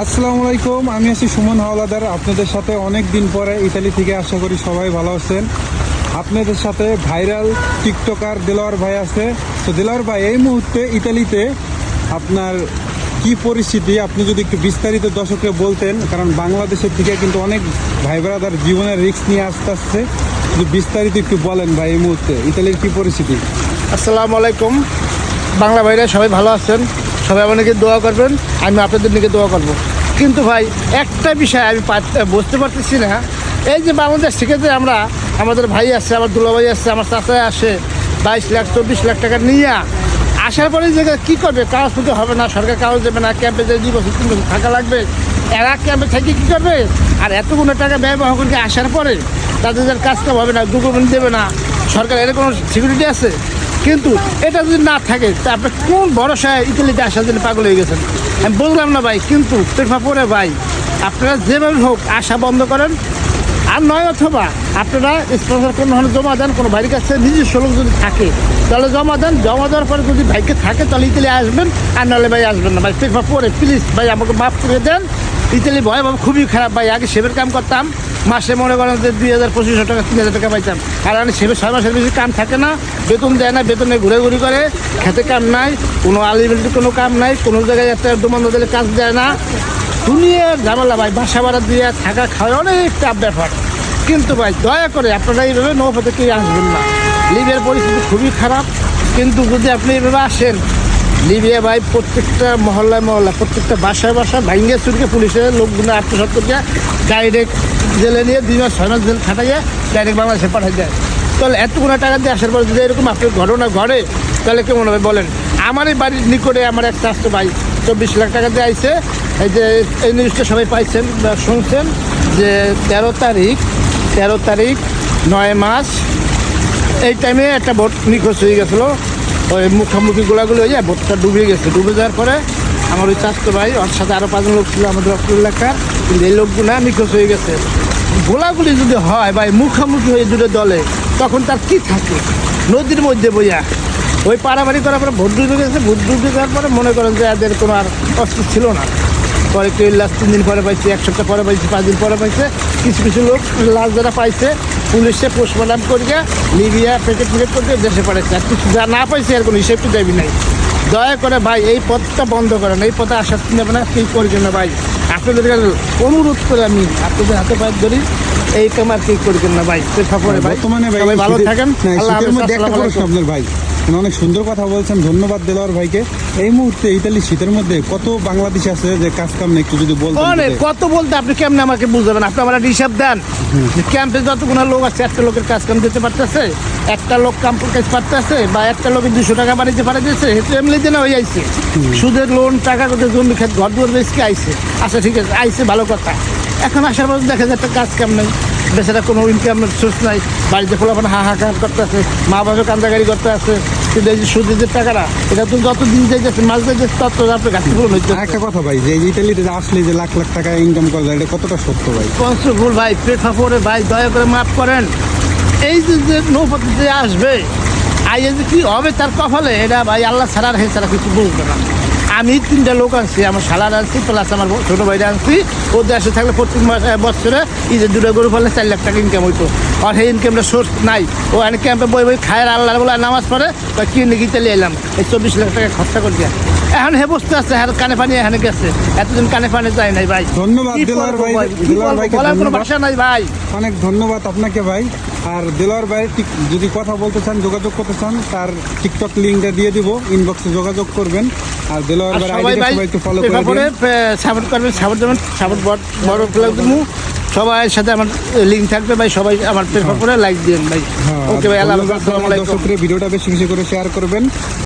আসসালামু আলাইকুম, আমি আছি সুমন হাওলাদার আপনাদের সাথে অনেক দিন পরে ইতালি থেকে। আশা করি সবাই ভালো আছেন। আপনাদের সাথে ভাইরাল টিকটকার দেলোয়ার ভাই আছে। তো দেলোয়ার ভাই, এই মুহূর্তে ইতালিতে আপনার কি পরিস্থিতি, আপনি যদি একটু বিস্তারিত দর্শককে বলতেন, কারণ বাংলাদেশের থেকে কিন্তু অনেক ভাই ব্রাদার জীবনের রিস্ক নিয়ে আসতে যদি বিস্তারিত একটু বলেন ভাই, এই মুহূর্তে ইতালির কি পরিস্থিতি। আসসালামু আলাইকুম। বাংলা ভাইরা সবাই ভালো আছেন, সবাই আমাকে দোয়া করবেন, আমি আপনাদের দিকে দোয়া করব। কিন্তু ভাই একটা বিষয় আমি বুঝতে পারতেছি না, এই যে বাংলাদেশ থেকে যে আমরা আমাদের ভাই আসছে, আমার দুলা ভাই আসছে, আমার চাচা আসে 22 লাখ 24 লাখ টাকা নিয়ে আসার পরে যে কী করবে, কাগজ পত্র হবে না, সরকার কাগজ দেবে না, ক্যাম্পে যে 2 বছর 3 বছর থাকা লাগবে, এরা ক্যাম্পে থেকে কী করবে? আর এতগুলো টাকা ব্যয়বহার করে আসার পরে তাদের যার কাজ কাম হবে না, ডকুমেন্ট দেবে না, সরকার এর কোনো সিকিউরিটি আছে? কিন্তু এটা যদি না থাকে তা আপনি কোন ভরসায় ইতালিতে আসার জন্য পাগল হয়ে গেছেন আমি বুঝলাম না ভাই। কিন্তু পরে ভাই আপনারা যেভাবে হোক আসা বন্ধ করেন, আর নয় অথবা আপনারা স্পন্সর কোনো ধরনের জমা দেন, কোনো ভাইয়ের কাছে নিজস্ব লোক যদি থাকে তাহলে জমা দেন। জমা দেওয়ার পরে যদি ভাইকে থাকে তাহলে ইতালি আসবেন, আর নাহলে ভাই আসবেন না ভাই। পরে প্লিজ ভাই আমাকে মাফ করে দেন। ইতালি ভয় ভাবে খুবই খারাপ ভাই। আগে সেবের কাম করতাম, মাসে মনে করেন যে 2000-2500 টাকা 3000 টাকা পাইতাম। আর আমি সেবের 6 মাসের বেশি কাম থাকে না, বেতন দেয় না, বেতনে ঘুরে করে, খেতে কাম নাই, কোনো আলিবিলিটি কোনো কাম নাই, কোনো জায়গায় একটা দোমান দিলে কাজ দেয় না। দুনিয়ার ঝামেলা ভাই, বাসা ভাড়া দিয়ে থাকা খাওয়া অনেক টাফ ব্যাপার। কিন্তু ভাই দয়া করে আপনারা এইভাবে নৌপথে কেউ আসবেন না। লিবিয়ার পরিস্থিতি খুবই খারাপ, কিন্তু যদি আপনি এইভাবে আসেন, লিবিয়া ভাই প্রত্যেকটা মহল্লায় প্রত্যেকটা বাসায় ভাঙ্গে চুরকে পুলিশের লোকগুলো আত্মসত্তরকে ডাইরেক্ট জেলে নিয়ে 2 মাস 6 মাস জেল খাটাইয়ে ডাইরেক্ট বাংলাদেশে পাঠাই দেয়। তাহলে এতগুলো টাকা দিয়ে আসার পর যদি এরকম আপনার ঘটনা ঘটে তাহলে কেমন হবে বলেন? আমার এই বাড়ির নিকটে আমার এক চাষতো ভাই 24 লাখ টাকা দিয়ে আইছে। এই যে এই নিউজটা সবাই পাইছেন বা শুনছেন যে 13 তারিখ 9 মাস এই টাইমে একটা বোট নিখোঁজ হয়ে গেছিলো। ওই মুখামুখি গোলাগুলি হয়ে যায়, বোটটা ডুবে গেছে। ডুবে যাওয়ার পরে আমার ওই চাষতো ভাই, ওর সাথে আরও 5 জন লোক ছিল আমাদের অক্টোর এলাকার, কিন্তু এই লোকগুলো নিখোঁজ হয়ে গেছে। গোলাগুলি যদি হয় ভাই মুখামুখি হয়ে দুটো দলে, তখন তার কি থাকে? নদীর মধ্যে বইয়া ওই পাড়াবাড়ি করার পরে ভোট ডুবে গেছে। ভোট ডুবে যাওয়ার পরে মনে করেন যে এদের কোনো আর অস্তিত্ব ছিল না। পরে কেউ লাশ 3 দিন পরে পাইছে, 1 সপ্তাহ পরে পাইছে, 5 দিন পরে পাইছে। কিছু লোক লাশ যারা পাইছে পুলিশে পোস্টমর্টম করিয়া লিবিয়া প্যাকেট করে দেশে পাঠাইছে। আর কিছু যা না পাইছে আর কোনো হিসেব দাবি নাই। দয়া করে ভাই এই পথটা বন্ধ করেন, এই পথে আসার চিন্তা ভাবনা কেউ করবেন না ভাই। আপনাদের অনুরোধ করে আমি আপনাদের হাতে পায়ে ধরি, এই কাম আর কেউ করবেন না ভাই। পরে ভাই সবাই ভালো থাকেন। আপনার ভাই অনেক সুন্দর কথা বলছেন, ধন্যবাদ দেলোয়ার ভাইকে। এই মুহূর্তে ইতালি শীতের মধ্যে কত বাংলাদেশি আছে যে কাজ কাম নেই, একটু যদি বলতেন। অনেক কত বলতে আপনি কেমনে আমাকে বুঝাবেন? আপনি আমার হিসাব দেন যে ক্যাম্পে যতগুলো লোক আছে, একটা লোকের কাজ কাম দিতে পারতেছে, একটা লোক কাম কাজ পারতেছে, বা একটা লোকের 200 টাকা বাড়িতে পাঠিয়ে দিয়েছে, হেতু এমনি দিনে হয়ে আইছে। সুদের লোন টাকা করতে জমি খেত ঘর দুয়ার বেশকে আইছে। আচ্ছা ঠিক আছে, আইছে ভালো কথা। এখন আসার পর দেখা যায় একটা কাজ কাম নেই, বেচারা কোনো ইনকাম সোর্স নাই, বাড়িতে খোলাপান হাহাকার করতে আছে, মা বাবা কান্দাগাড়ি করতে আছে। কিন্তু এই যে সুদের যে টাকাটা, এটা তো যত দিন যাইতেছে মাস যাইতেছে তত আপনার গাছ পূরণ হইতে। একটা কথা ভাই, যে ইতালিতে আসলে যে লাখ লাখ টাকা ইনকাম করা যায়, এটা কতটা সত্য ভাই? ভুল ভাই, পরে ভাই দয়া করে মাফ করেন। এই যে নৌপথে যে আসবে, আইয়ে যে কী হবে তার কপালে, এটা ভাই আল্লাহ ছাড়া আর হে ছাড়া কিছু বুঝবে না। আমি 3টা লোক আনছি, আমার শালার আনছি, প্লাস আমার ছোটো ভাইরা আনছি। ও দেশে থাকলে প্রত্যেক বছরে এই যে 2টা গরু ফেললে 4 লাখ টাকা ইনকাম হইতো। আর সেই ইনকামটা সোর্স নাই। ও এনে ক্যাম্পে বই খায়ের আল্লাহ বলে নামাজ পড়ে বা কিনে গিয়ে এলাম এই 24 লাখ টাকা খরচা করে দিয়া। এখন হে বসতে আছে, হ্যাঁ কানে পানি এখানে গেছে, এতদিন কানে পানি যায় নাই ভাই। ধন্যবাদ দেলোয়ার ভাই, বলার কোনো ভাষা নাই ভাই। অনেক ধন্যবাদ আপনাকে ভাই। আর দেলোয়ার ভাই যদি কথা বলতে চান, যোগাযোগ করতে চান, তার টিকটক লিঙ্কটা দিয়ে দিব, ইনবক্সে যোগাযোগ করবেন। আর দেলোয়ার ভাই আইডিটা সবাই একটু ফলো করে সাপোর্ট করবেন, সাপোর্ট দেবেন, সাপোর্ট বড় প্ল্যাটফর্ম সবার সাথে আমার লিঙ্ক থাকবে ভাই। সবাই আমার পেপার করে লাইক দিবেন ভাই। ওকে ভাই, আল্লাহ হাফেজ, আসসালামু আলাইকুম। ভিডিওটা বেশি করে শেয়ার করবেন।